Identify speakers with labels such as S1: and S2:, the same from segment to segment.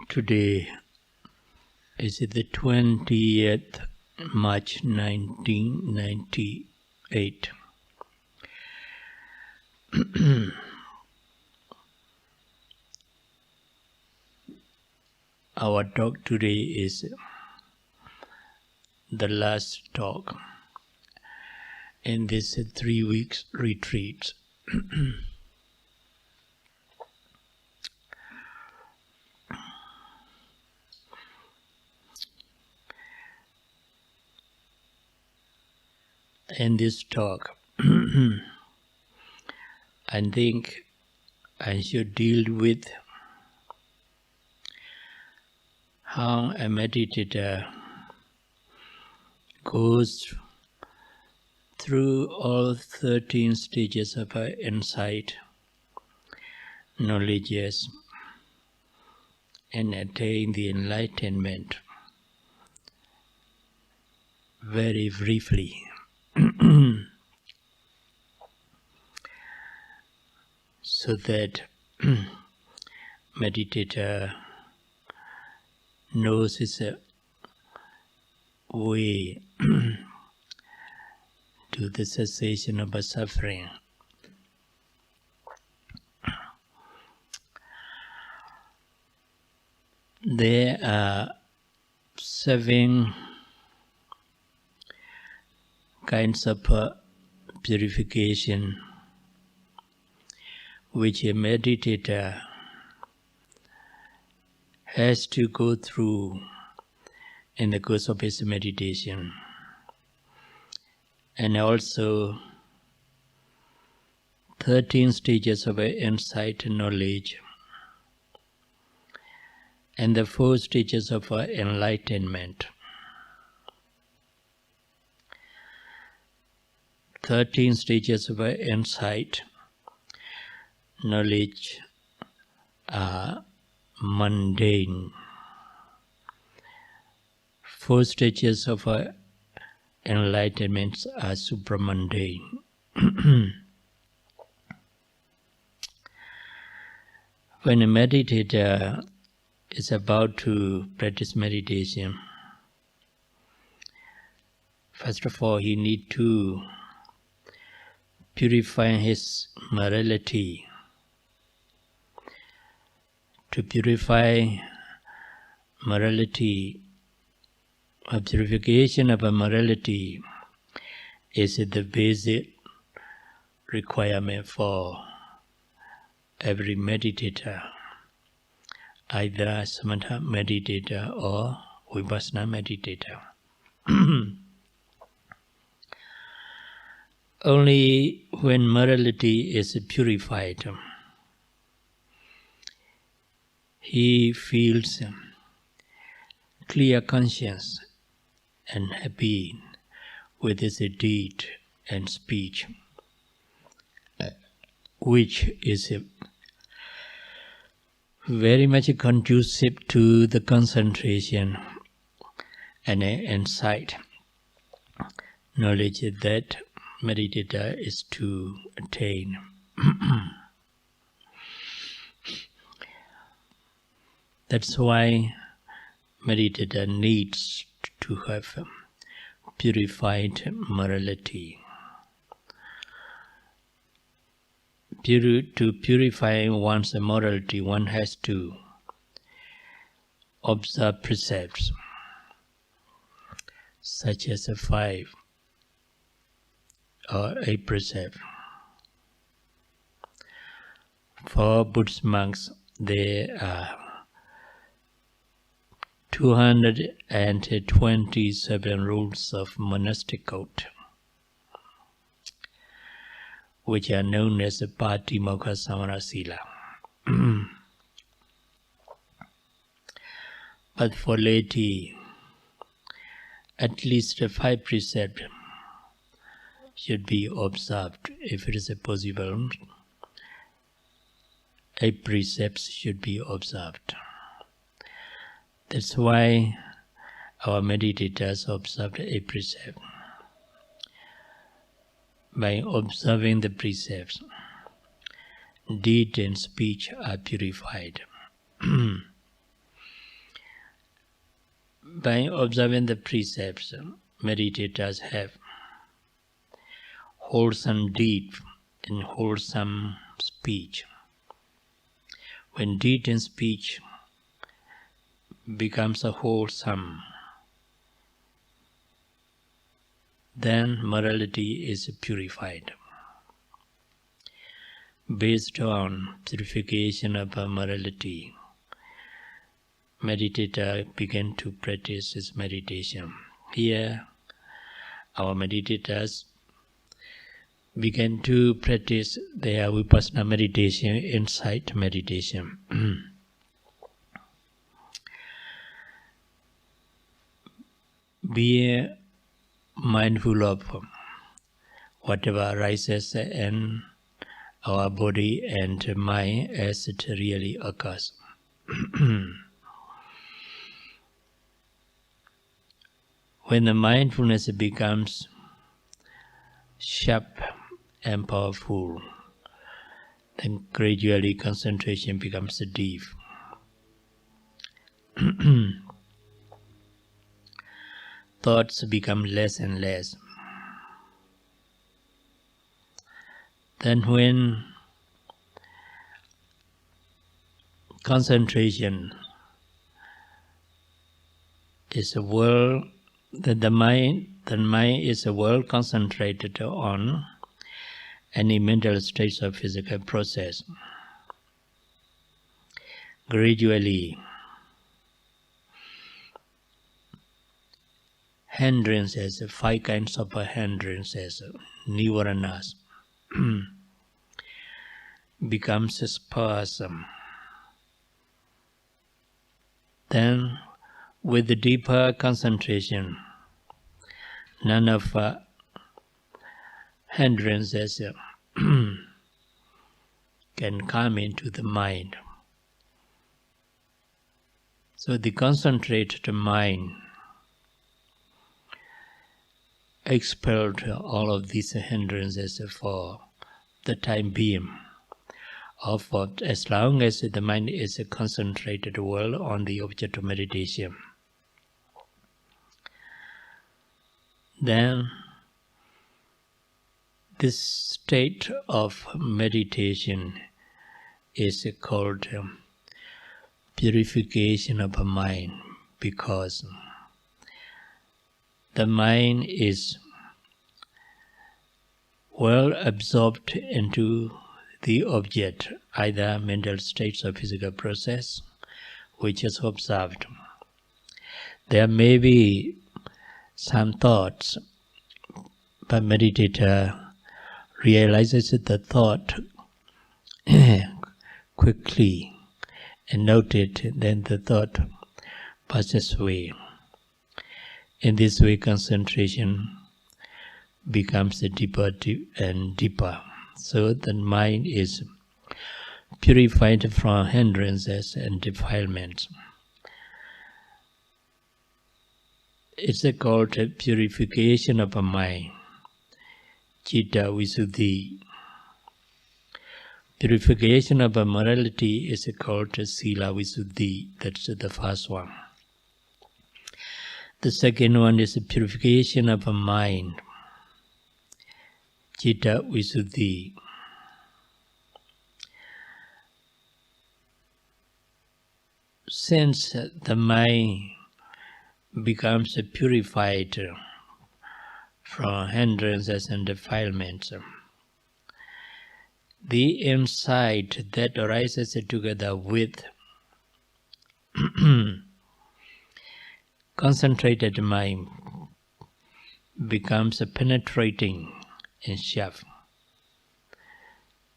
S1: Today is the 20th March 1998. Our talk today is the last talk in this 3 weeks retreat. In this talk, I think I should deal with how a meditator goes through all 13 stages of insight, knowledges, and attain the enlightenment very briefly. So that meditator knows his way to the cessation of suffering. There are 7 kinds of purification which a meditator has to go through in the course of his meditation, and also 13 stages of insight and knowledge, and the 4 stages of enlightenment. 13 stages of insight, knowledge are mundane. 4 stages of enlightenment are supramundane. When a meditator is about to practice meditation, first of all, he needs to purify his morality. To purify morality, a purification of a morality is the basic requirement for every meditator, either a samatha meditator or Vipassana meditator. Only when morality is purified, he feels clear conscience and happy with his deed and speech, which is very much conducive to the concentration and insight, knowledge that meditator is to attain. That's why meditator needs to have purified morality. To purify one's morality, one has to observe precepts, such as 5 or 8 precepts. For Buddhist monks, there are 227 rules of monastic code, which are known as the Patimokkha Samana Sila. But for laity, at least 5 precepts should be observed. If it is possible, 8 precepts should be observed. That's why our meditators observed 8 precepts. By observing the precepts, deed and speech are purified. by observing the precepts, meditators have wholesome deed and wholesome speech. When deed and speech becomes a wholesome, then morality is purified. Based on purification of morality, meditator began to practice his meditation. Here, our meditators began to practice their Vipassana meditation, insight meditation. Be mindful of whatever arises in our body and mind as it really occurs. When the mindfulness becomes sharp and powerful, then gradually concentration becomes deep. Thoughts become less and less. Then when concentration is the mind is well concentrated on any mental states of physical process. Gradually, hindrances, 5 kinds of hindrances, nivaranas, becomes sparse. Then, with the deeper concentration, none of hindrances can come into the mind. So the concentrated mind expelled all of these hindrances for the time being, or for as long as the mind is concentrated well on the object of meditation. Then this state of meditation is called purification of the mind, because the mind is well absorbed into the object, either mental states or physical process, which is observed. There may be some thoughts, but meditator realizes the thought quickly and note it, then the thought passes away. In this way, concentration becomes deeper and deeper. So the mind is purified from hindrances and defilements. It's called purification of a mind, Citta Visuddhi. Purification of a morality is called Sila Visuddhi. That's the first one. The second one is purification of a mind, Citta Visuddhi. Since the mind becomes purified from hindrances and defilements, the insight that arises together with concentrated mind becomes penetrating and sharp.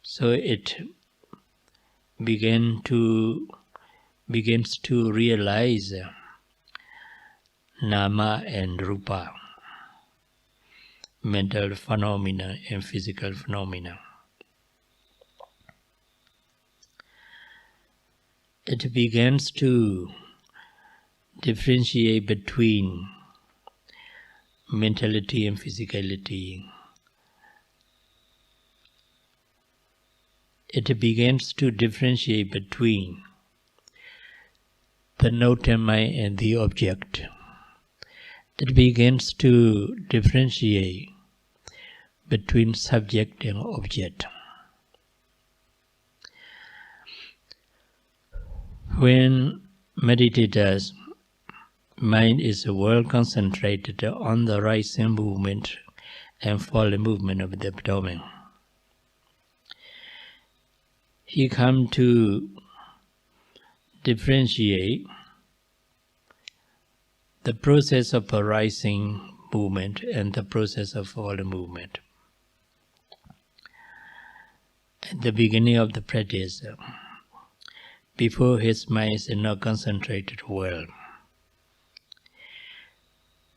S1: So it begins to realize nama and rupa, mental phenomena and physical phenomena. It begins to differentiate between mentality and physicality. It begins to differentiate between the note and mind and the object. it begins to differentiate between subject and object. When meditators' mind is well concentrated on the rising movement and falling movement of the abdomen, he comes to differentiate the process of a rising movement and the process of falling movement. At the beginning of the practice, before his mind is not concentrated well,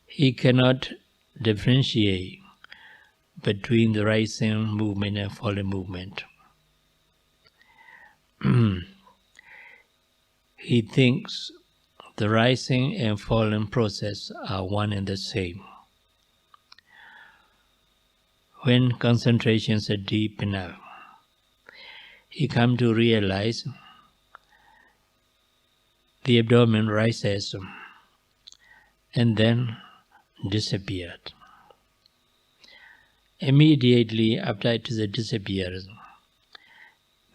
S1: he cannot differentiate between the rising movement and falling movement. He thinks the rising and falling process are one and the same. When concentrations are deep enough, he comes to realize the abdomen rises and then disappeared. Immediately after it disappears,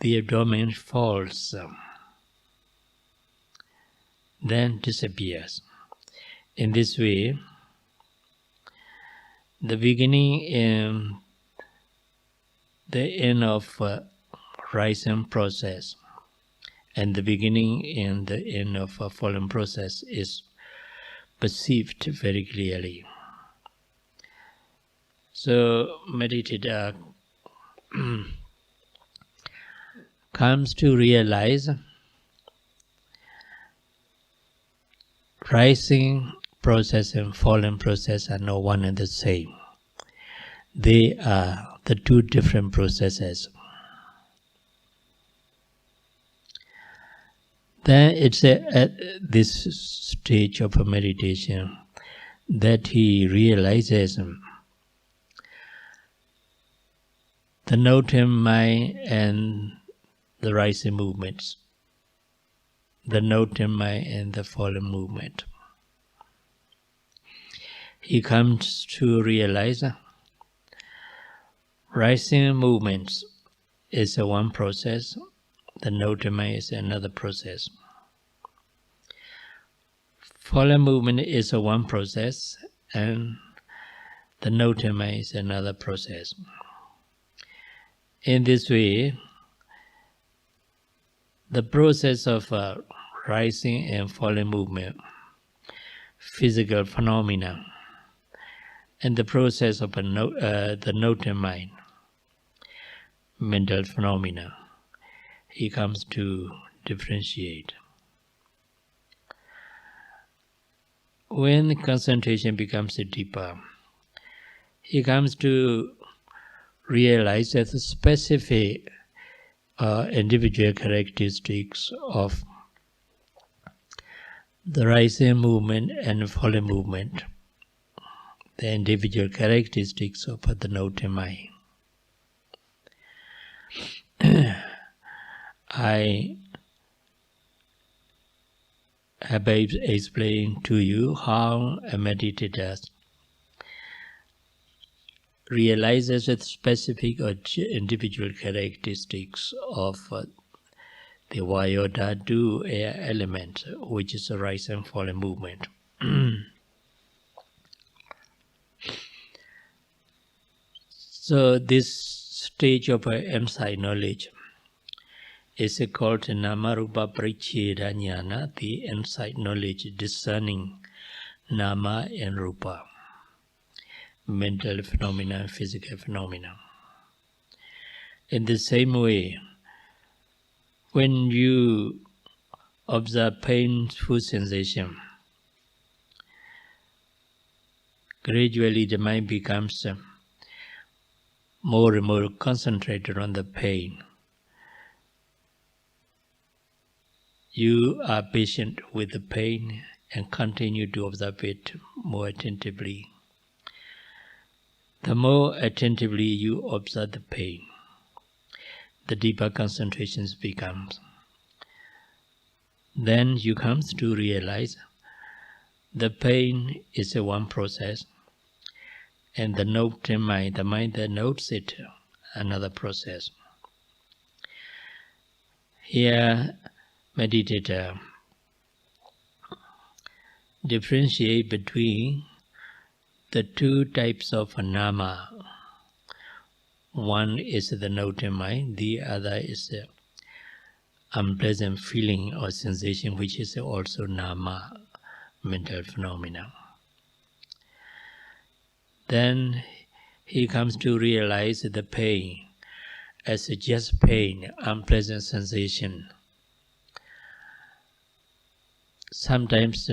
S1: the abdomen falls, then disappears. In this way, the beginning and the end of rising process and the beginning and the end of a falling process is perceived very clearly. So meditator comes to realize rising process and falling process are not one and the same. They are the two different processes. Then it's at this stage of a meditation that he realizes the noting mind and the rising movements, the noting mind and the falling movement. He comes to realize rising movements is one process, the noting mind is another process. Falling movement is one process, and the noting mind is another process. In this way, the process of rising and falling movement, physical phenomena, and the process of the noting mind, mental phenomena, he comes to differentiate. When concentration becomes deeper, he comes to realize that the specific individual characteristics of the rising movement and falling movement, the individual characteristics of the noting mind. I have explained to you how a meditator realizes the specific or individual characteristics of the Vayodhatu air element, which is a rise and falling movement. So this stage of insight knowledge is called Namarupa Paricheda Jnana, the insight knowledge discerning Nama and Rupa, mental phenomena and physical phenomena. In the same way, when you observe painful sensation, gradually the mind becomes more and more concentrated on the pain. You are patient with the pain and continue to observe it more attentively. The more attentively you observe the pain, the deeper concentrations becomes. Then you come to realize The pain is one process, and the noting mind, the mind that notes it, another process. Here, meditator differentiate between the two types of nama. One is the noting mind, the other is the unpleasant feeling or sensation, which is also nama, mental phenomena. Then he comes to realize the pain as just pain, unpleasant sensation. Sometimes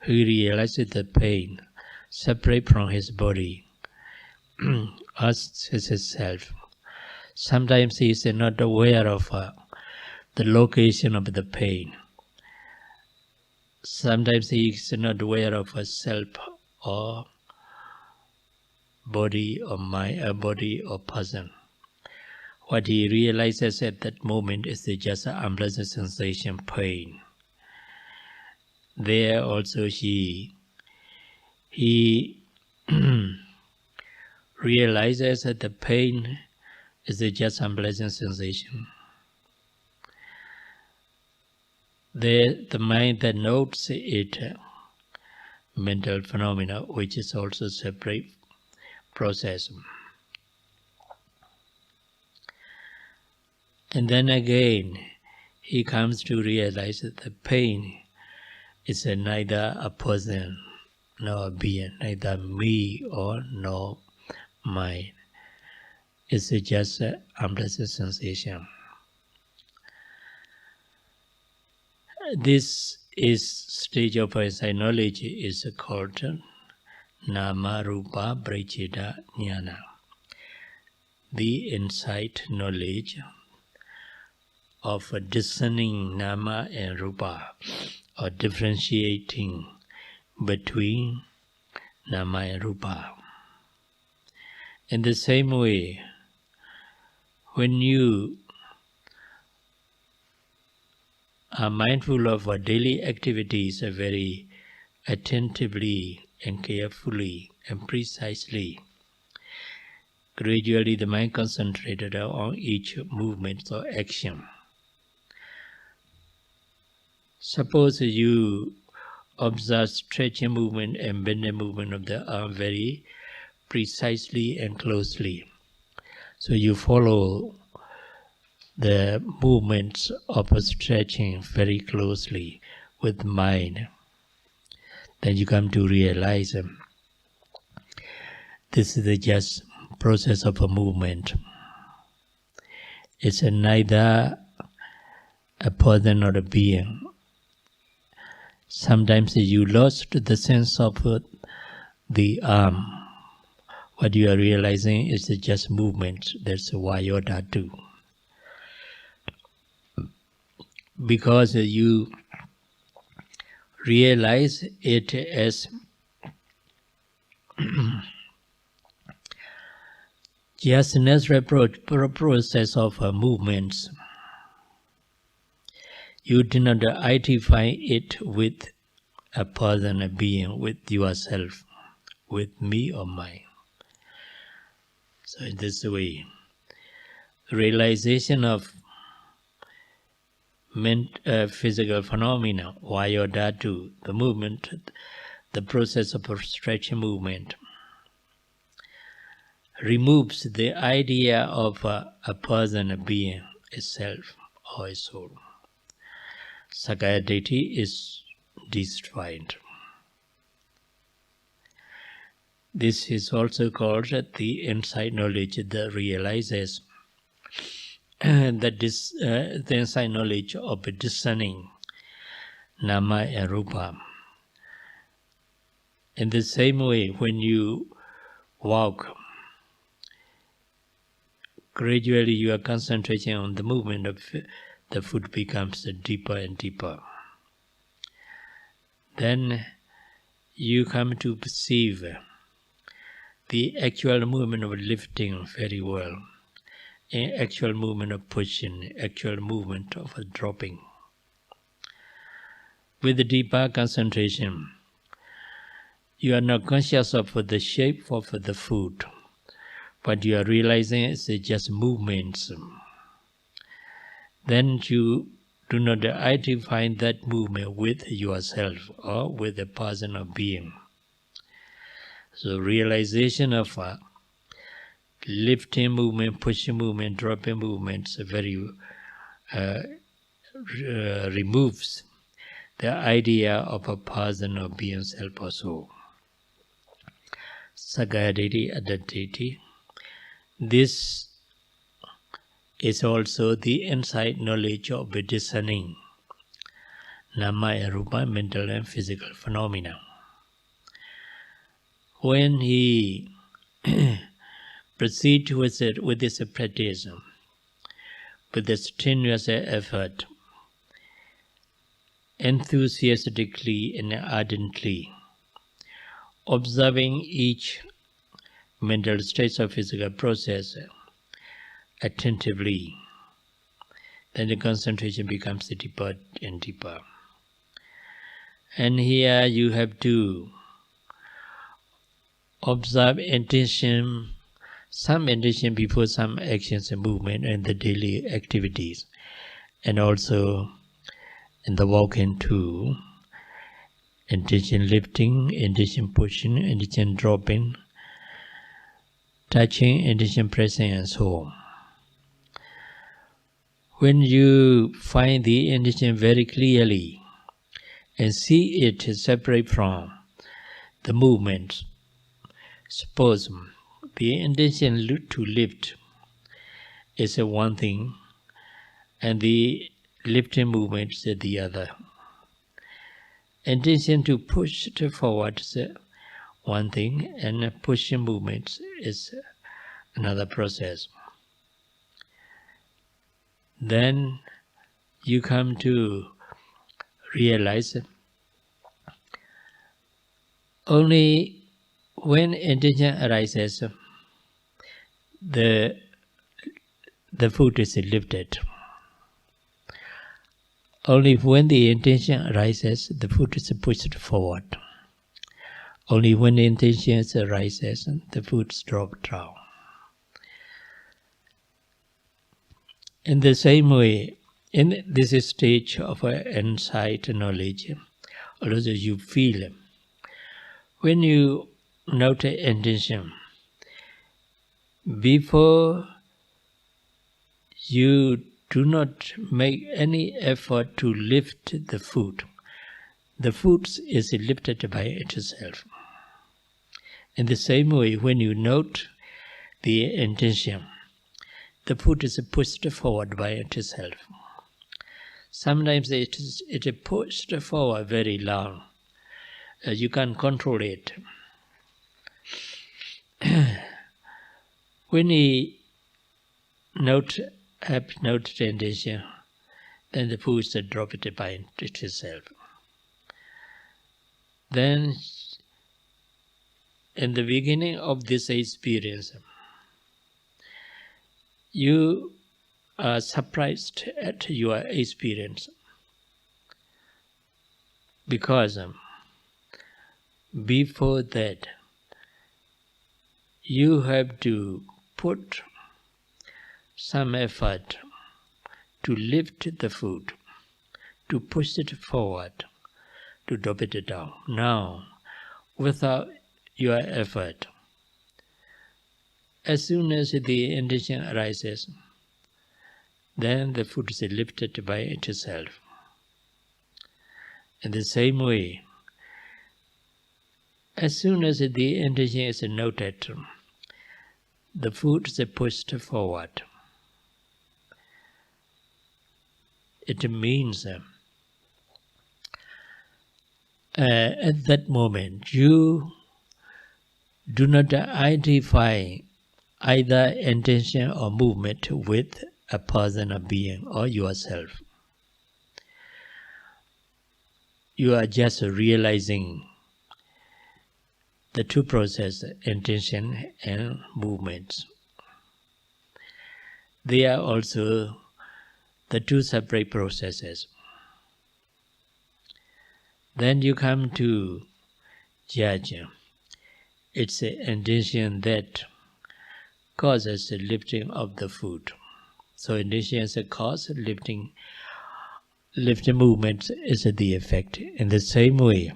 S1: he realizes the pain separate from his body as his self. Sometimes he is not aware of the location of the pain. Sometimes he is not aware of a self or body or mind, body or person. What he realizes at that moment is just an unpleasant sensation, pain. There also he realizes that the pain is just unpleasant sensation. The mind that notes it, mental phenomena, which is also separate process. And then again, he comes to realize that the pain is neither a person nor a being, neither me or nor mine. It's just an unpleasant sensation. This stage of insight knowledge is called Nama Rupa Brajita Jnana, the insight knowledge of discerning Nama and Rupa, or differentiating between Nama and Rupa. In the same way, when you are mindful of daily activities very attentively and carefully and precisely, gradually the mind concentrated on each movement or action. Suppose you observe stretching movement and bending movement of the arm very precisely and closely. So you follow the movements of stretching very closely with mind. Then you come to realize this is just process of a movement. It's neither a person nor a being. Sometimes you lost the sense of the arm. What you are realizing is just movement. That's why you're dhatu. Because you realize it as just natural process of movements. You do not identify it with a person, a being, with yourself, with me or mine. So in this way, realization of physical phenomena, vaya dhatu, the movement, the process of stretching movement, removes the idea of a person, a being, a self, or a soul. Sakaya Ditti is destroyed. This is also called the insight knowledge that realizes the insight knowledge of discerning Nama and Rupa. In the same way, when you walk, gradually your concentration on the movement of the foot becomes deeper and deeper. Then you come to perceive the actual movement of lifting very well, actual movement of pushing, actual movement of dropping. with the deeper concentration, you are not conscious of the shape of the food, but you are realizing it's just movements. Then you do not identify that movement with yourself or with a person or being. So realization of lifting movement, pushing movement, dropping movements removes the idea of a person or being, self or soul. Sagayaditi Adatiti. This is also the inside knowledge of discerning Nama and Rupa, mental and physical phenomena. When he proceeds with this practice, with this strenuous effort, enthusiastically and ardently, observing each mental state or physical process attentively, then the concentration becomes deeper and deeper. And here you have to observe intention, some intention before some actions and movement and the daily activities, and also in the walking too, intention lifting, intention pushing, intention dropping, touching, intention pressing, and so on. When you find the intention very clearly and see it separate from the movement, suppose the intention to lift is one thing and the lifting movement is the other. Intention to push forward is one thing and pushing movements is another process. Then you come to realize only when intention arises, the foot is lifted. Only when the intention arises, the foot is pushed forward. Only when the intention arises, the foot is dropped down. In the same way, in this stage of insight knowledge, also you feel, when you note intention, before you do not make any effort to lift the foot is lifted by itself. In the same way, when you note the intention, the foot is pushed forward by itself. Sometimes it is pushed forward very long. You can't control it. When you have noted intention, then the foot is dropped by itself. Then, in the beginning of this experience, you are surprised at your experience because before that you have to put some effort to lift the foot, to push it forward, to drop it down. Now, without your effort, as soon as the intention arises, then the foot is lifted by itself. In the same way, as soon as the intention is noted, the foot is pushed forward. It means at that moment you do not identify either intention or movement with a person or being or yourself. You are just realizing the two processes, intention and movements. They are also the two separate processes. Then you come to judge. It's the intention that causes the lifting of the foot. So intention is a cause, lifting movement is the effect. In the same way,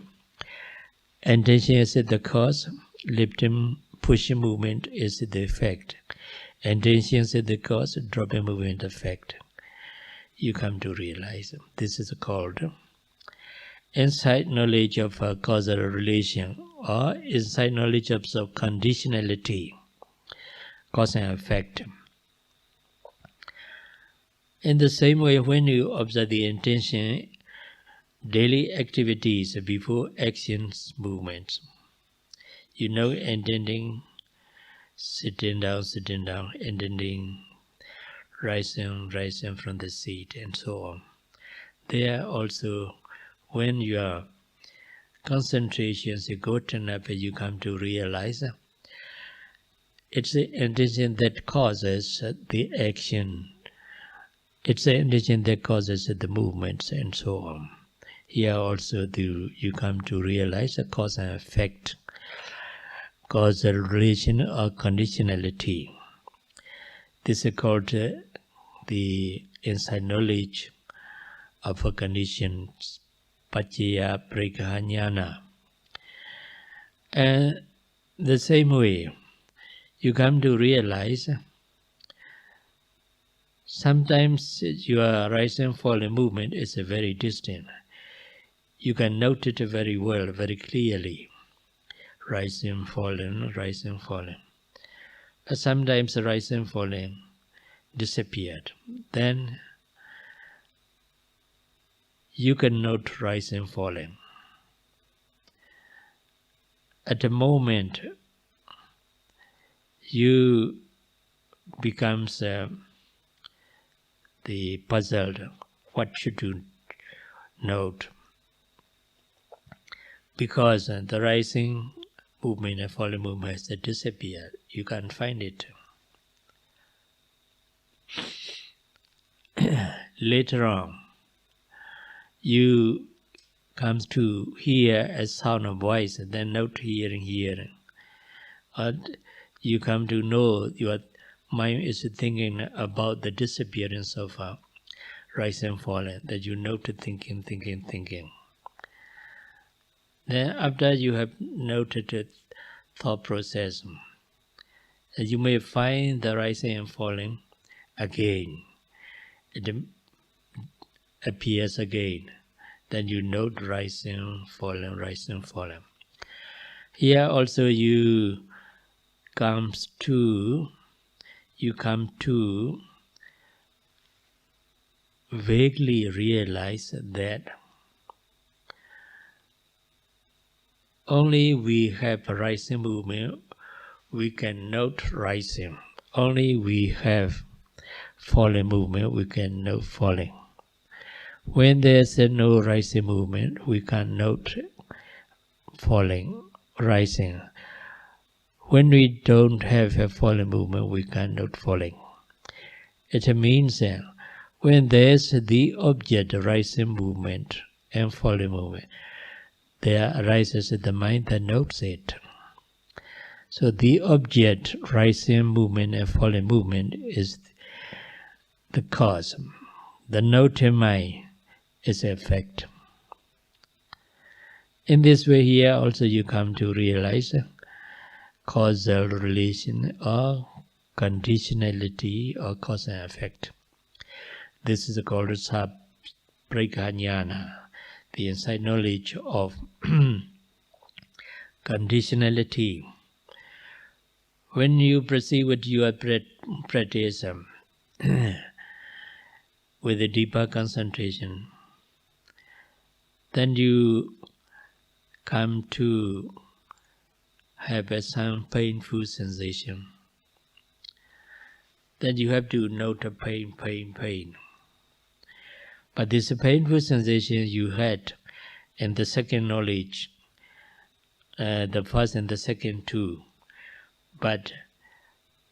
S1: intention is the cause, lifting, pushing movement is the effect. Intention is the cause, dropping movement effect. You come to realize this is called insight knowledge of a causal relation, or insight knowledge of conditionality, cause and effect. In the same way, when you observe the intention, daily activities before actions, movements, you know intending sitting down, intending rising from the seat, and so on. There also, when your concentrations go turn up, you come to realize it's the intention that causes the action. It's the intention that causes the movements, and so on. Here also you come to realize the cause and effect, causal relation or conditionality. This is called the insight knowledge of a condition, Paccaya Prekahanyana. And the same way, you come to realize sometimes your rising and falling movement is very distant. You can note it very well, very clearly. Rising, falling, rising, falling. But sometimes the rising and falling disappeared. Then you can note rising and falling. At the moment, you becomes the puzzled. What should you note? Because the rising movement and falling movement has disappeared. You can't find it. Later on, you come to hear a sound of voice, and then note hearing. Or you come to know your mind is thinking about the disappearance of rising and falling, that you note thinking. Then after you have noted the thought process, you may find the rising and falling again. It appears again. Then you note rising, falling. Here also you come to vaguely realize that only we have a rising movement, we can note rising. Only we have falling movement, we can note falling. When there's no rising movement, we can note falling, rising. When we don't have a falling movement, we can note falling. It means that when there's the object rising movement and falling movement, there arises the mind that notes it. So the object rising movement and falling movement is the cause. The noting mind is the effect. In this way here also you come to realize causal relation or conditionality or cause and effect. This is called Sabrekanyana, the insight knowledge of conditionality. When you proceed with your practice with a deeper concentration, then you come to have some painful sensation. Then you have to note the pain. But this painful sensation you had in the second knowledge, the first and the second too. But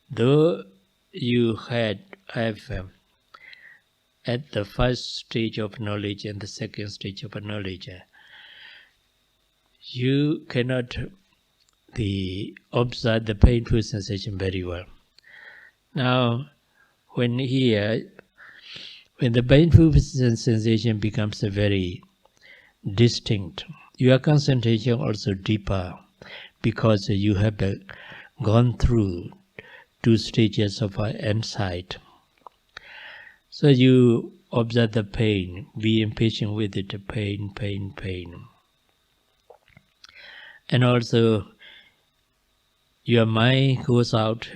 S1: though you have at the first stage of knowledge and the second stage of knowledge, you cannot observe the painful sensation very well. Now, when the painful sensation becomes very distinct, your concentration also deeper, because you have gone through 2 stages of insight. So you observe the pain, be impatient with it, pain. And also your mind goes out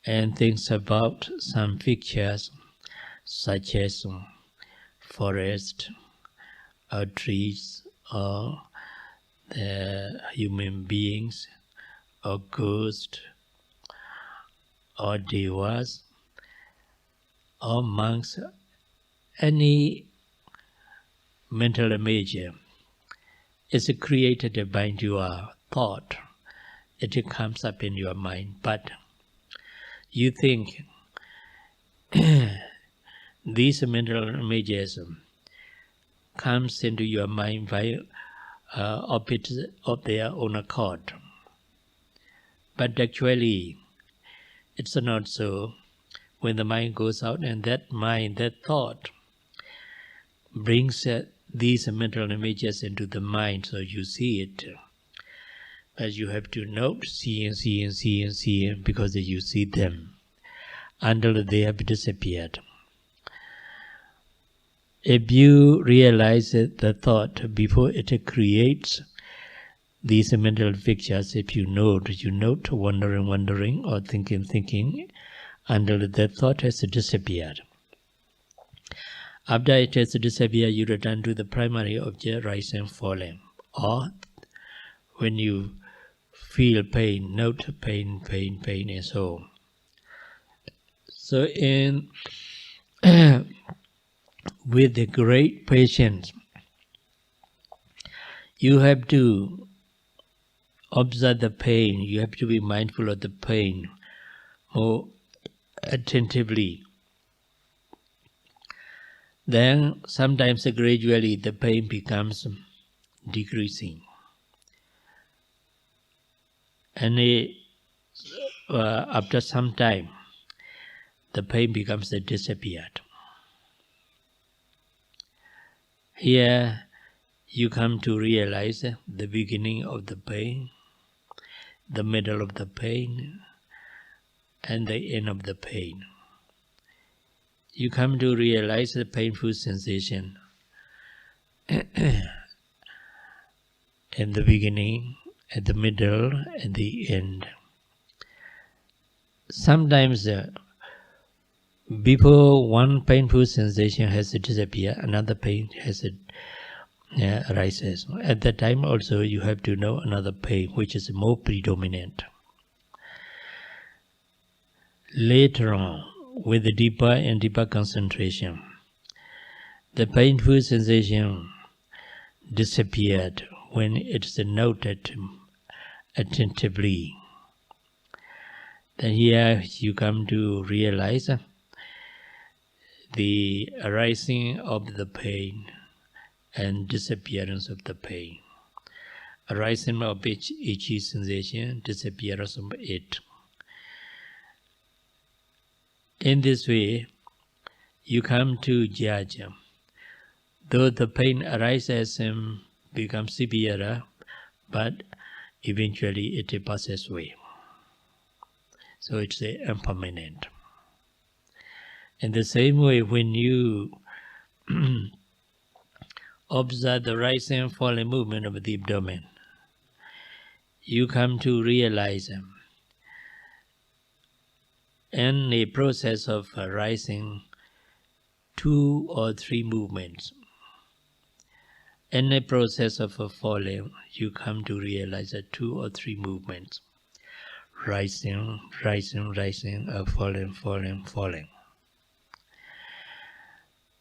S1: and thinks about some pictures such as forest or trees or the human beings or ghosts or devas or monks, any mental image is created by your thought. It comes up in your mind, but you think these mental images comes into your mind by of their own accord. But actually, it's not so. When the mind goes out, and that thought, brings these mental images into the mind, so you see it. But you have to note, see, because you see them until they have disappeared. If you realize the thought before it creates these mental pictures, if you note wondering or thinking until the thought has disappeared. After it has disappeared, you return to the primary object, rising and falling. Or when you feel pain, note pain, and so on. So with the great patience, you have to observe the pain, you have to be mindful of the pain more attentively. Then sometimes gradually the pain becomes decreasing. And after some time, the pain becomes disappeared. Here you come to realize the beginning of the pain, the middle of the pain, and the end of the pain. You come to realize the painful sensation in the beginning, at the middle, and the end. Sometimes before one painful sensation has disappeared, another pain has arises. At that time also you have to know another pain which is more predominant. Later on, with the deeper and deeper concentration, the painful sensation disappeared when it is noted attentively. Then here you come to realize the arising of the pain and disappearance of the pain. Arising of each sensation, disappearance of it. In this way, you come to judge. Though the pain arises and becomes severer, but eventually it passes away. So it's impermanent. In the same way, when you observe the rising and falling movement of the abdomen, you come to realize in a process of rising 2 or 3 movements. In a process of falling, you come to realize 2 or 3 movements. Rising, falling.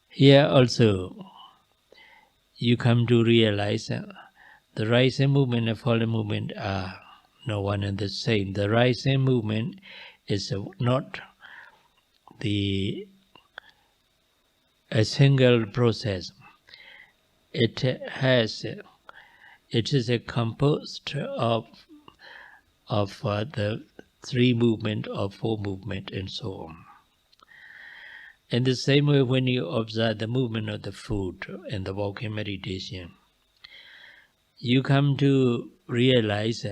S1: Here also, you come to realize the rising movement and falling movement are no one and the same. The rising movement is not a single process. It has It is a composed of the 3 movement or 4 movement and so on. In the same way, when you observe the movement of the foot in the walking meditation, you come to realize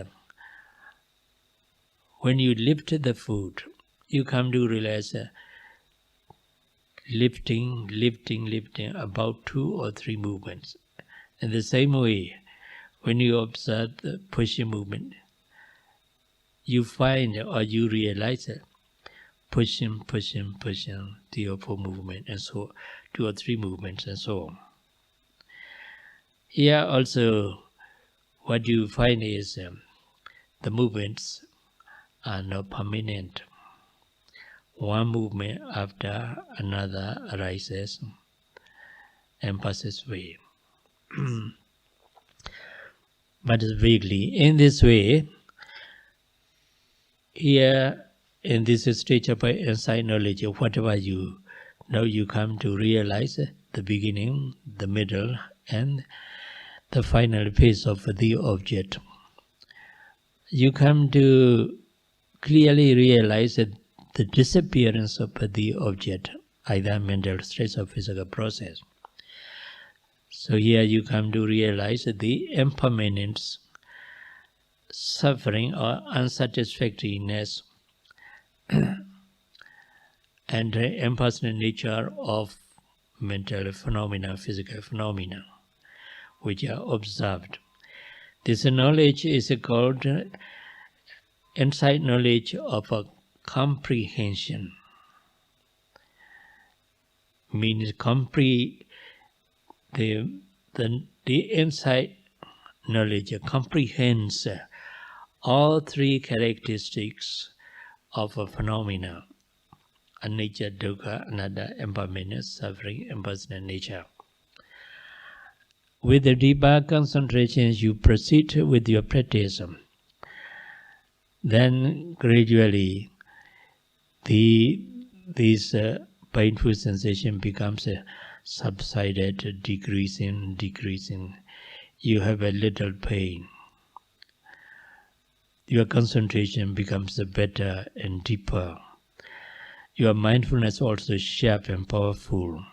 S1: when you lift the foot, you come to realize lifting about 2 or 3 movements. In the same way, when you observe the pushing movement, you find or you realize pushing, 3 or 4 movements, and so 2 or 3 movements, and so on. Here also, what you find is the movements are not permanent. One movement after another arises and passes away. But vaguely, in this way, here in this stage of insight knowledge, whatever you know, you come to realize the beginning, the middle, and the final phase of the object. You come to clearly realize the disappearance of the object, either mental state or physical process. So here you come to realize the impermanence, suffering or unsatisfactoriness, and the impersonal nature of mental phenomena, physical phenomena, which are observed. This knowledge is called insight knowledge of a comprehension. Means the insight knowledge comprehends all 3 characteristics of a phenomena: anicca, dukkha, anatta, impermanence, suffering, impersonal nature. With the deeper concentration, you proceed with your practice. Then gradually, this painful sensation becomes subsided, decreasing. You have a little pain. Your concentration becomes better and deeper. Your mindfulness also sharp and powerful.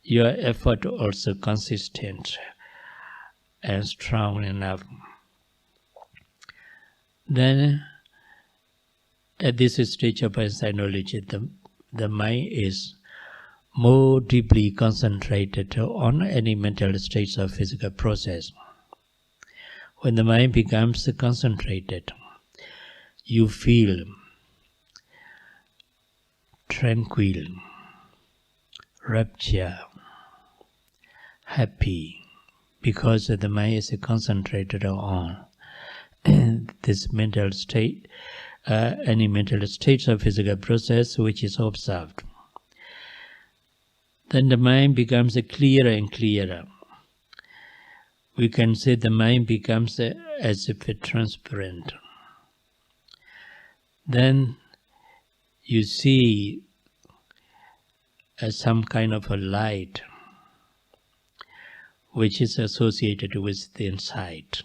S1: Your effort also consistent and strong enough. Then, at this stage of insight knowledge, the mind is more deeply concentrated on any mental states or physical process. When the mind becomes concentrated, you feel tranquil, rapture, happy, because the mind is concentrated on this mental state, any mental states of physical process which is observed. Then the mind becomes clearer and clearer. We can say the mind becomes as if transparent. Then you see some kind of a light which is associated with the insight.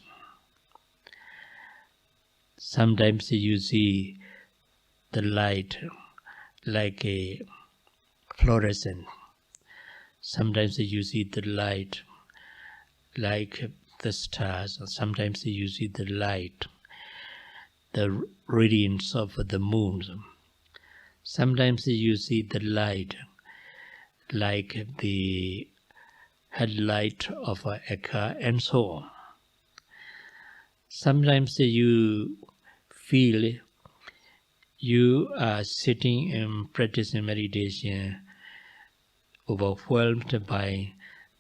S1: Sometimes you see the light like a fluorescent. Sometimes you see the light like the stars. Sometimes you see the light, the radiance of the moon. Sometimes you see the light like the headlight of a car, and so on. Sometimes you feel you are sitting and practicing meditation, overwhelmed by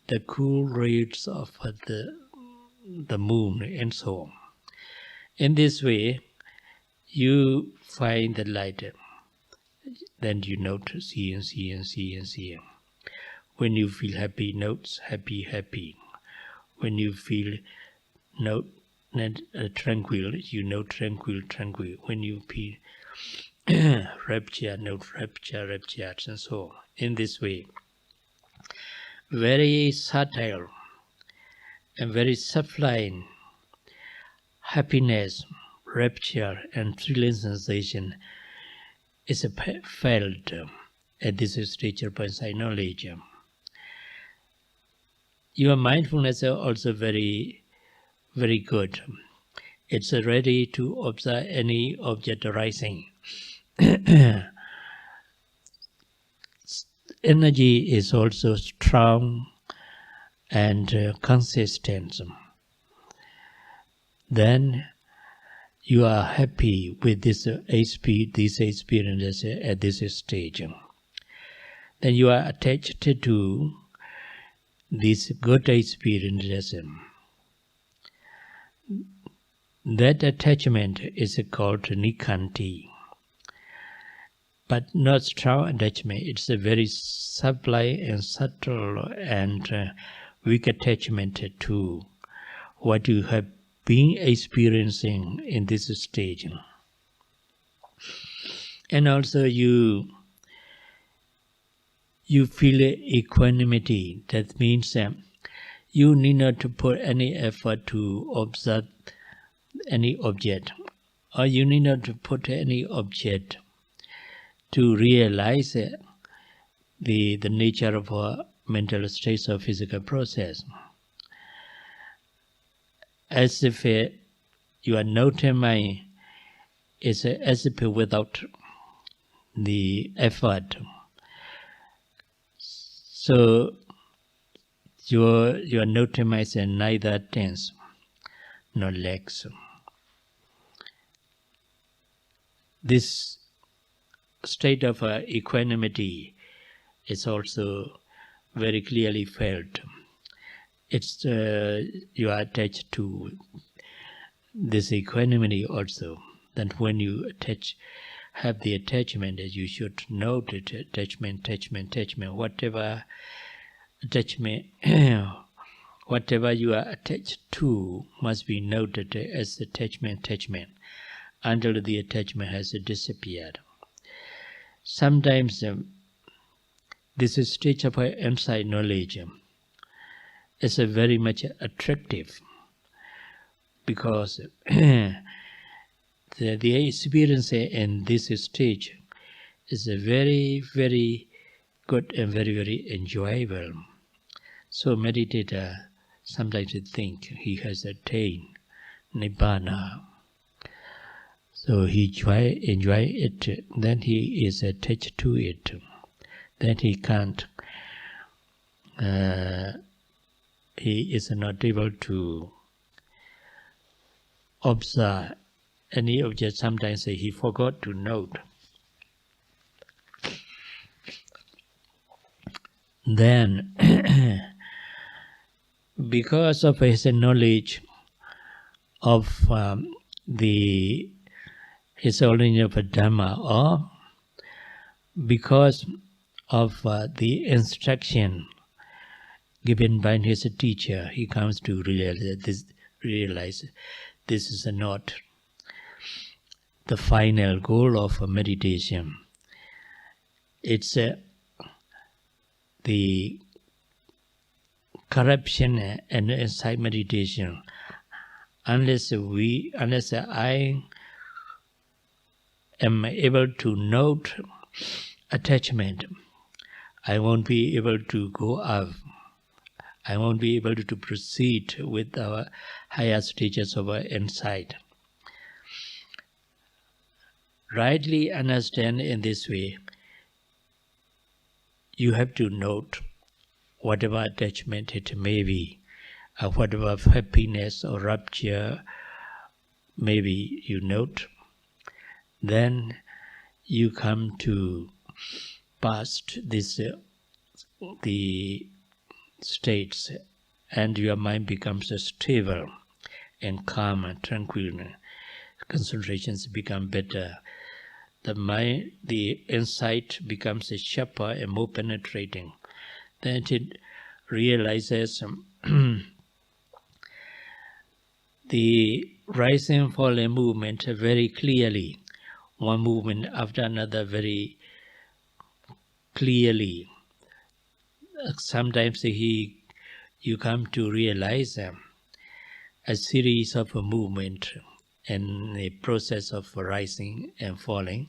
S1: the cool rays of the moon, and so on. In this way, you find the light. Then you note, see. When you feel happy, note happy. When you feel tranquil, you know tranquil. When you feel rapture, note rapture, and so on. In this way, very subtle and very sublime happiness, rapture, and thrilling sensation is felt at this stage of insight knowledge. Your mindfulness is also very, very good. It's ready to observe any object arising. Energy is also strong and consistent. Then you are happy with this experience at this stage. Then you are attached to this good experience. That attachment is called nikanti. But not strong attachment. It's a very sublime and subtle and weak attachment to what you have been experiencing in this stage. And also you feel equanimity. That means you need not to put any effort to observe any object, or you need not to put any object to realize the nature of our mental states or physical process. As if your noted mind is as if without the effort. So your noted mind is neither tense nor lax. This state of equanimity is also very clearly felt. It's you are attached to this equanimity also. That when you have the attachment, you should note it. Attachment. Whatever attachment, whatever you are attached to must be noted as attachment, until the attachment has disappeared. Sometimes this stage of insight knowledge is very much attractive, because the experience in this stage is very, very good and very, very enjoyable. So meditator sometimes think he has attained Nibbana. So he enjoy it, then he is attached to it. Then he can't, he is not able to observe any object. Sometimes he forgot to note. Then, because of his knowledge of his origin of Dhamma, or because of the instruction given by his teacher, he comes to realize this is not the final goal of meditation. It's the corruption and insight meditation. Unless I am able to note attachment, I won't be able to go up. I won't be able to proceed with our higher stages of our insight. Rightly understand in this way, you have to note whatever attachment it may be, whatever happiness or rapture maybe you note. Then you come to past this the states, and your mind becomes stable and calm and tranquil. Concentrations become better. The mind, the insight becomes sharper and more penetrating. Then it realizes the rising and falling movement very clearly, one movement after another very clearly. Sometimes you come to realize a series of movement and a process of rising and falling,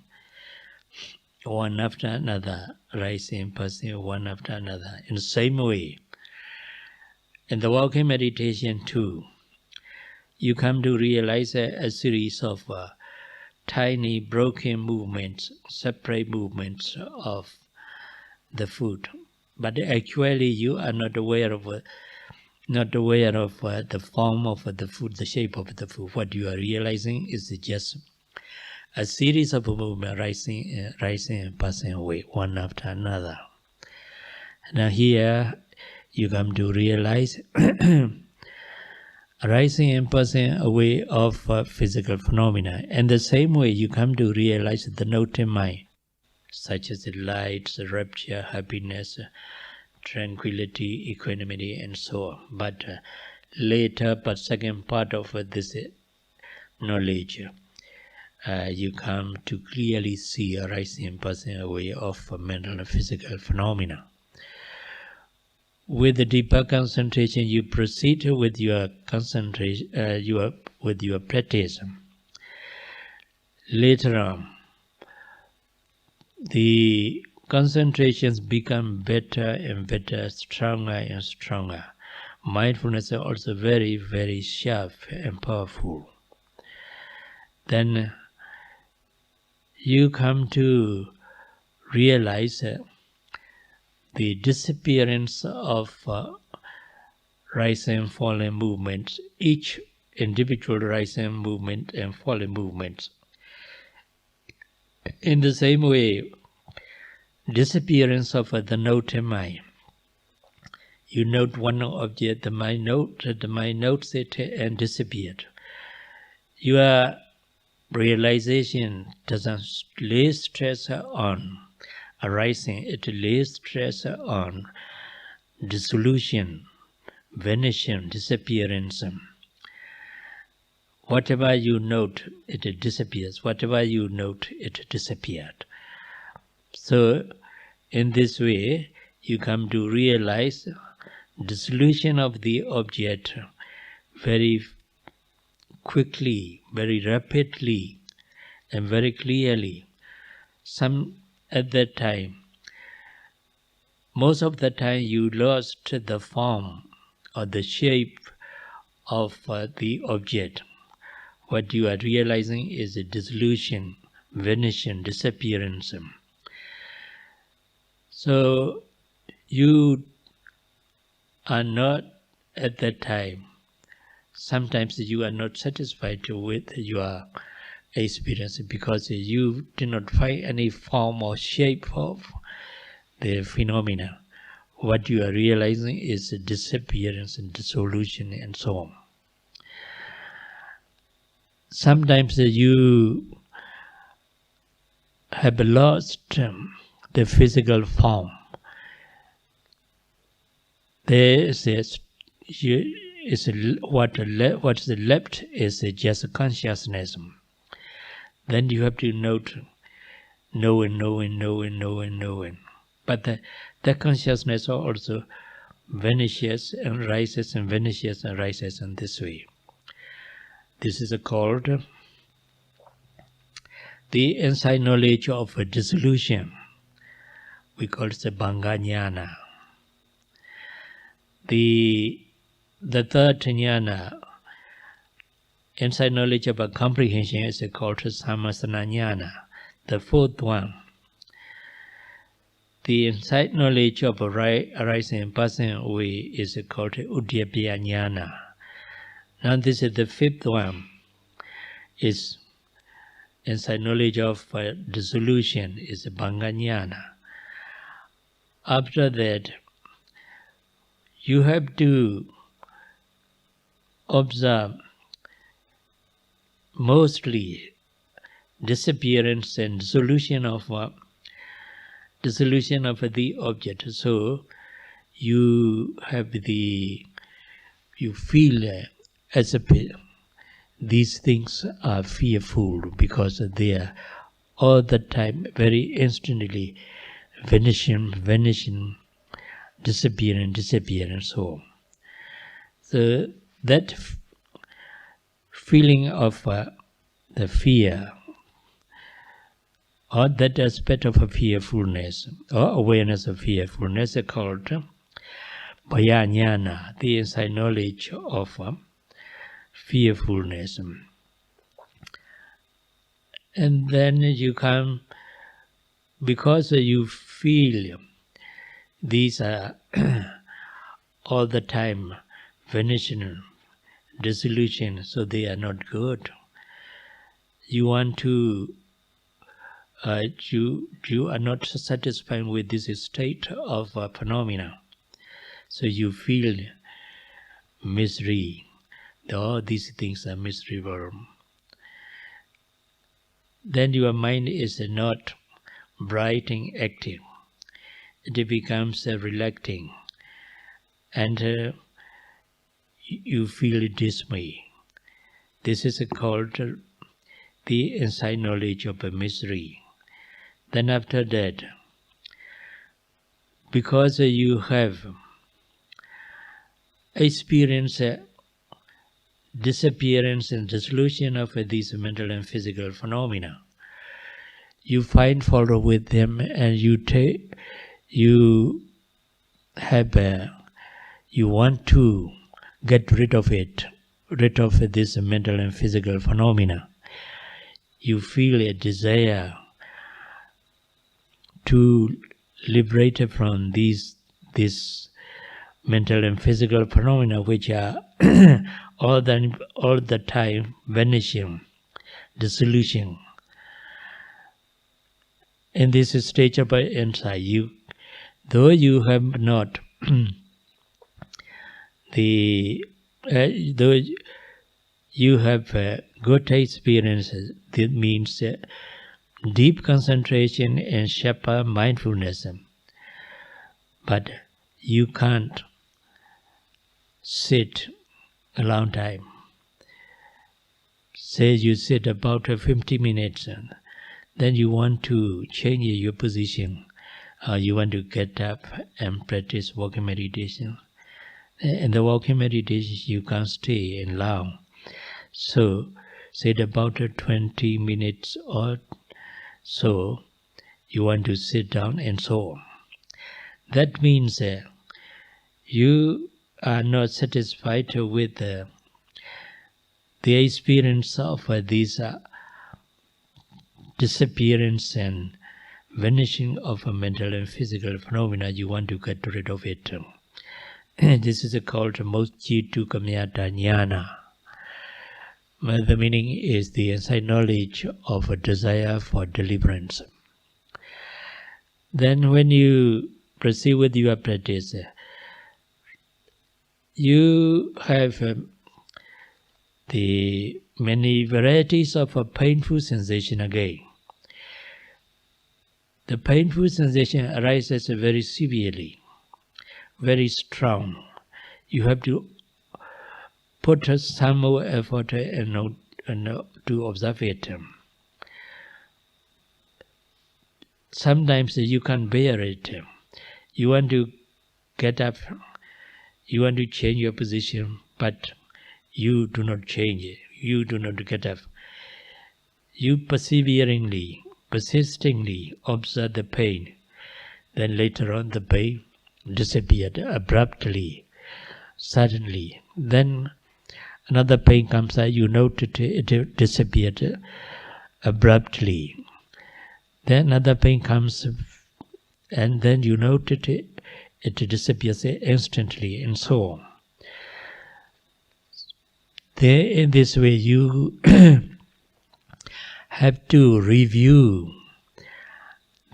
S1: one after another, rising, passing, one after another. In the same way, in the walking meditation too, you come to realize a series of tiny broken movements, separate movements of the foot. But actually you are not aware of the form of the foot, the shape of the foot. What you are realizing is just a series of movements rising and passing away, one after another. Now here you come to realize rising and passing away of physical phenomena. And the same way you come to realize the note in mind, such as the light, the rapture, happiness, tranquility, equanimity, and so on. But later, second part of this knowledge, you come to clearly see a rising and passing away of mental and physical phenomena. With the deeper concentration, you proceed with your concentration, with your practice. Later on, the concentrations become better and better, stronger and stronger. Mindfulness is also very, very sharp and powerful. Then you come to realize the disappearance of rising and falling movements, each individual rising movement and falling movements. In the same way, disappearance of the note in mind. You note one object, the mind notes it and disappeared. Your realization doesn't lay stress on arising, it lays stress on dissolution, vanishing, disappearance. Whatever you note, it disappears. Whatever you note, it disappeared. So, in this way, you come to realize dissolution of the object very quickly, very rapidly, and very clearly. At that time, most of the time you lost the form or the shape of the object. What you are realizing is a dissolution, vanishing, disappearance. So you are not at that time, sometimes you are not satisfied with your experience because you do not find any form or shape of the phenomena. What you are realizing is disappearance and dissolution and so on. Sometimes you have lost the physical form. There is what is left is just consciousness. Then you have to note knowing. But that consciousness also vanishes and rises and vanishes and rises in this way. This is called the inside knowledge of a dissolution. We call it the Bhanga-jnana. The third jnana, inside knowledge of a comprehension, is called Sammasana-jnana. The fourth one, the inside knowledge of a arising and passing away, is called Uddiyapaya-jnana. Now this is the fifth one, is inside knowledge of dissolution, is Bhanga-jnana. After that, you have to observe mostly disappearance and dissolution of the object. So you feel as if these things are fearful because they are all the time very instantly vanishing, disappearing, so that feeling of the fear, or that aspect of fearfulness, or awareness of fearfulness, is called Bhayanyana, the inside knowledge of fearfulness. And then you come, because you feel these are all the time vanishing, dissolution, so they are not good. You want to, you are not satisfied with this state of phenomena, so you feel misery. All these things are miserable. Then your mind is not bright and active. It becomes relaxing, and you feel dismay. This is called the inside knowledge of misery. Then after that, because you have experienced disappearance and dissolution of these mental and physical phenomena, you find fault with them, and you want to get rid of it, rid of this mental and physical phenomena. You feel a desire to liberate from this mental and physical phenomena, which are all the time vanishing, dissolution. In this stage of insight, though you have not though you have good experiences, that means deep concentration and sharper mindfulness, but you can't sit a long time. Say you sit about 50 minutes, then you want to change your position. You want to get up and practice walking meditation. In the walking meditation, you can't stay in long. So, say about 20 minutes or so, you want to sit down and so on. That means you are not satisfied with the experience of this disappearance and vanishing of a mental and physical phenomena. You want to get rid of it. This is called Mochitu Kamyata Jnana. The meaning is the inside knowledge of a desire for deliverance. Then when you proceed with your practice, you have the many varieties of a painful sensation again. The painful sensation arises very severely, very strong. You have to put some more effort and to observe it. Sometimes you can't bear it. You want to get up, you want to change your position, but you do not change it. You do not get up. You persistently observe the pain. Then later on the pain disappeared abruptly, suddenly. Then another pain comes out, you notice it disappeared abruptly. Then another pain comes, and then you notice it disappears instantly, and so on. In this way, you have to review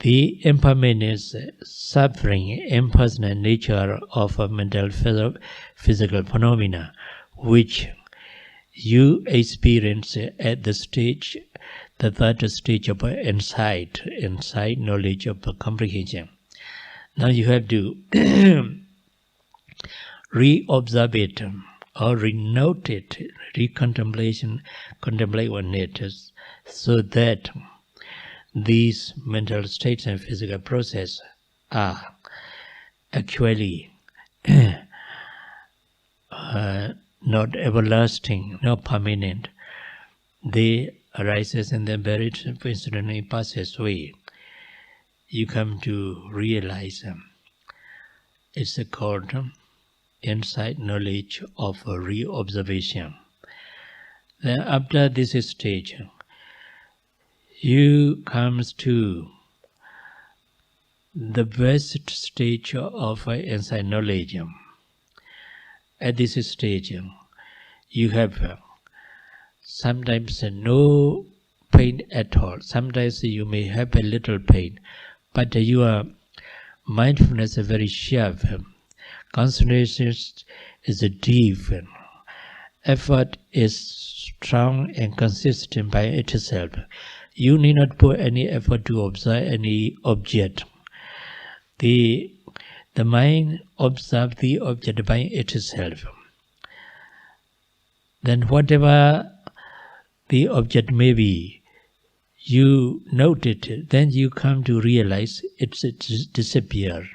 S1: the impermanence, suffering, impersonal nature of a mental physical phenomena, which you experience at the third stage of insight knowledge of comprehension. Now you have to re-observe it, or re-note it, contemplate on it, so that these mental states and physical processes are actually not everlasting, not permanent, they arises and then very incidentally passes away. You come to realize it's called insight knowledge of re-observation. Then after this stage, you comes to the best stage of insight knowledge. At this stage, you have sometimes no pain at all. Sometimes you may have a little pain, but your mindfulness is very sharp. Concentration is deep. Effort is strong and consistent by itself. You need not put any effort to observe any object. The mind observes the object by itself. Then whatever the object may be, you note it, then you come to realize it's disappear.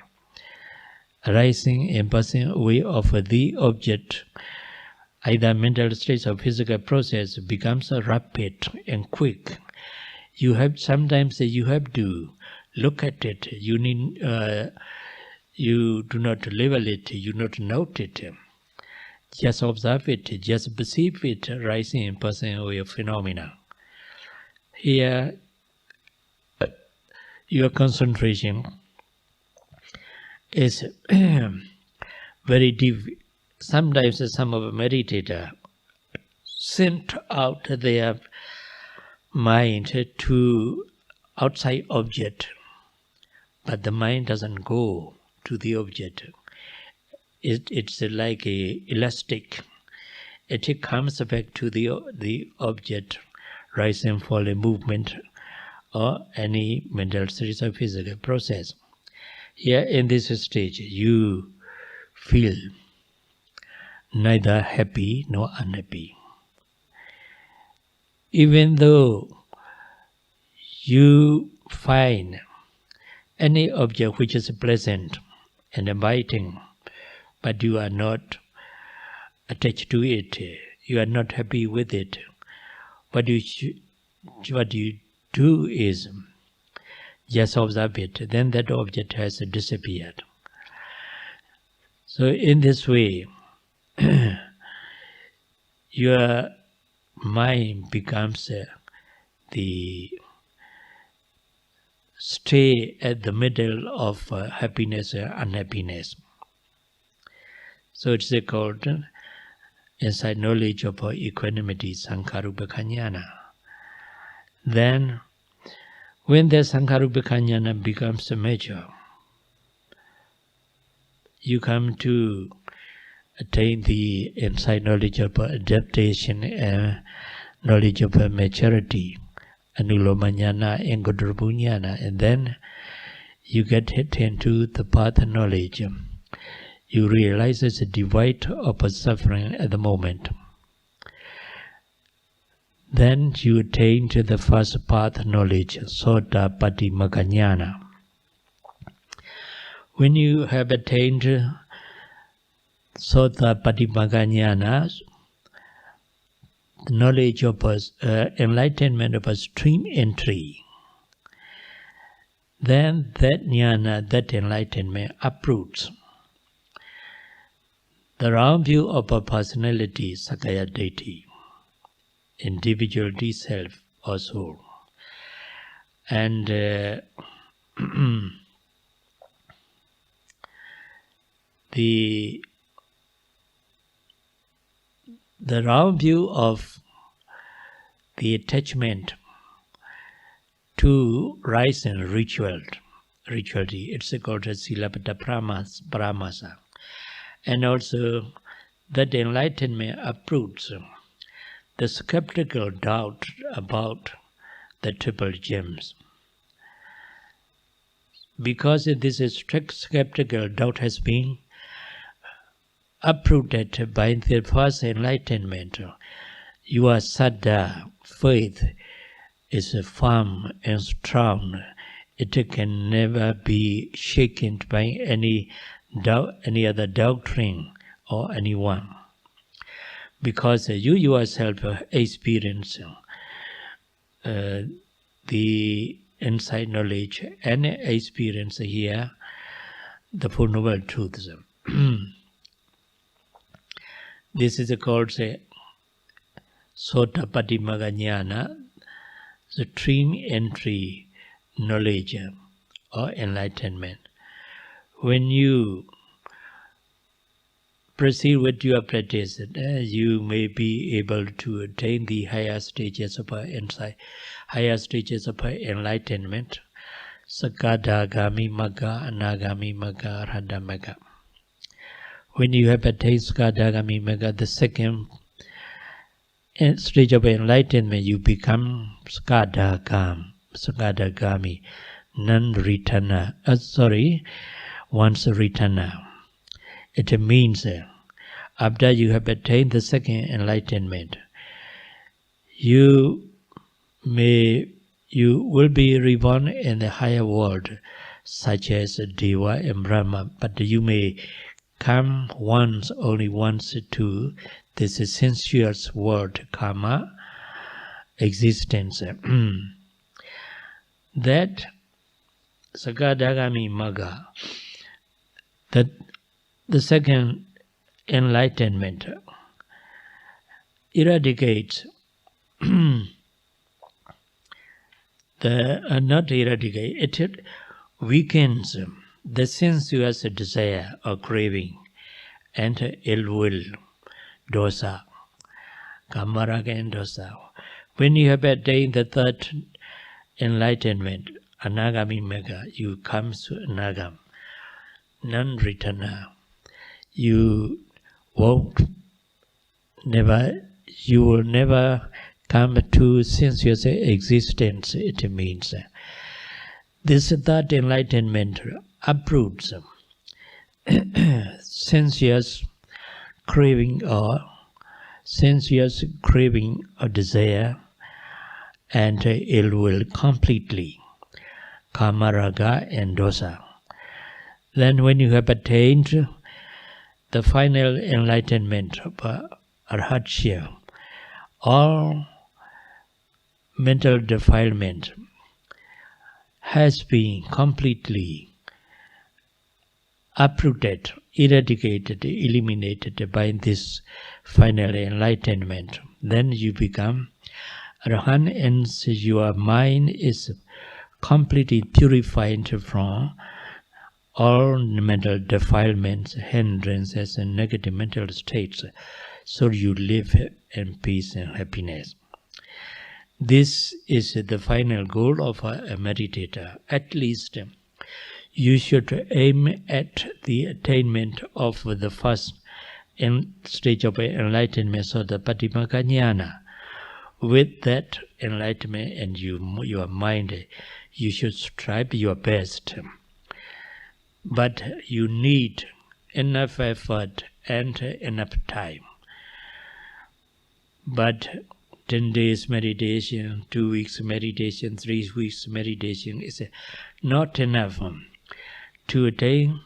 S1: Arising and passing away of the object, either mental states or physical process, becomes rapid and quick. Sometimes you have to look at it. You do not label it. You not note it. Just observe it. Just perceive it, rising and passing away of phenomena. Here, your concentration is very deep. Sometimes some of the meditators send out their mind to outside object, but the mind doesn't go to the object. It's like a elastic. It comes back to the object, rise and fall, a movement, or any mental series or physical process. Here in this stage, you feel neither happy nor unhappy. Even though you find any object which is pleasant and inviting, but you are not attached to it, you are not happy with it, what you do is just observe it, then that object has disappeared. So in this way, your mind becomes the stay at the middle of happiness and unhappiness. So it's called insight knowledge of equanimity, Sankharupakanyana. Then, when the Sankharupakanyana becomes major, you come to attain the insight knowledge of adaptation and knowledge of maturity, Anulomanyana and Godrupunyana, and then you get into the path knowledge. You realize it's a divide of suffering at the moment. Then you attain to the first path knowledge, Sotapatimaganyana. When you have attained Sotapatimaganyana, the knowledge of enlightenment of a stream entry, then that jnana, that enlightenment, uproots the round view of a personality, Sakaya deity, individuality, self or soul. And the round view of the attachment to rites and rituality, it's called Silapata Paramasa. And also that enlightenment uproots the skeptical doubt about the triple gems. Because this strict skeptical doubt has been uprooted by the first enlightenment, your saddha, faith, is firm and strong. It can never be shaken by any other doctrine or anyone. Because you yourself experience the insight knowledge and experience here, the Four Noble Truths. This is called Sotapatimagga Jnana, the stream entry knowledge or enlightenment. When you proceed with your practice, you may be able to attain the higher stages of insight, higher stages of enlightenment, Sakadagami Magga, Anagami Magga, Arhata Magga. When you have attained Sakadagami Magga, the second stage of enlightenment, you become Sakadagami, non-returner. Once a returner. It means after you have attained the second enlightenment, you will be reborn in the higher world, such as Deva and Brahma, but you may come only once to this sensuous world, karma, existence. That Sakadagami Magga, that the second enlightenment eradicates it weakens the sensuous desire or craving and ill will, dosa, kamaraga and dosa. When you have attained the third enlightenment, Anagami Magga, you come to Anagam, non-returner. You will never come to sensuous existence. It means this third enlightenment uproots sensuous craving or desire and ill will completely, kamaraga and dosa. Then when you have attained the final enlightenment of arhatya, all mental defilement has been completely uprooted, eradicated, eliminated by this final enlightenment. Then you become Arhat, and your mind is completely purified from all mental defilements, hindrances, and negative mental states, so you live in peace and happiness. This is the final goal of a meditator. At least you should aim at the attainment of the first stage of enlightenment, so the Patimagga Jnana. With that enlightenment and your mind, you should strive your best. But you need enough effort and enough time. But 10 days meditation, 2 weeks meditation, 3 weeks meditation is not enough to attain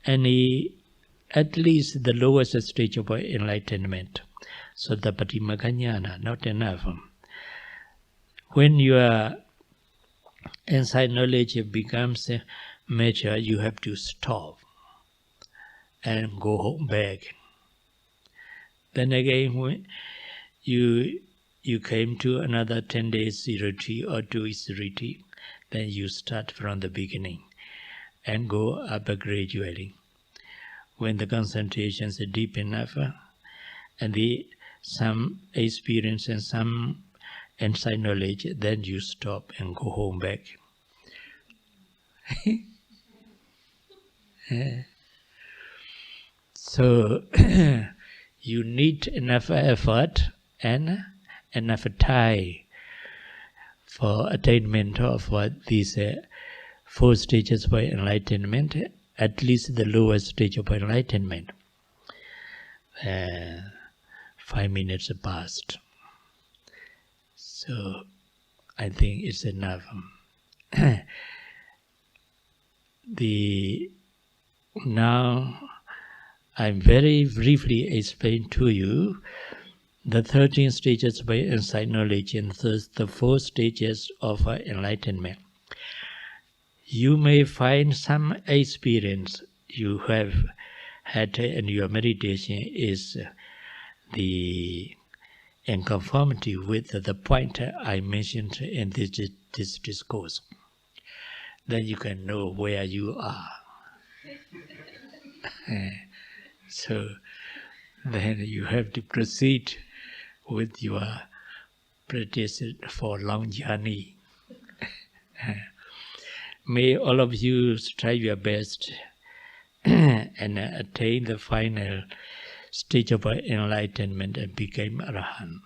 S1: at least the lowest stage of enlightenment. So the Patimagga Jnana, not enough. When your insight knowledge becomes mature, you have to stop and go home back. Then again, when you came to another 10 days retreat or 2 weeks retreat, then you start from the beginning and go up gradually. When the concentration is deep enough and some experience and some insight knowledge, then you stop and go home back. So you need enough effort and enough time for attainment of these 4 stages of enlightenment, at least the lowest stage of enlightenment. 5 minutes passed. So I think it's enough. Now I'm very briefly explain to you the 13 stages of insight knowledge and the 4 stages of enlightenment. You may find some experience you have had in your meditation is in conformity with the point I mentioned in this discourse. Then you can know where you are. So then you have to proceed with your practice for a long journey. May all of you strive your best and attain the final stage of enlightenment and become Arahant.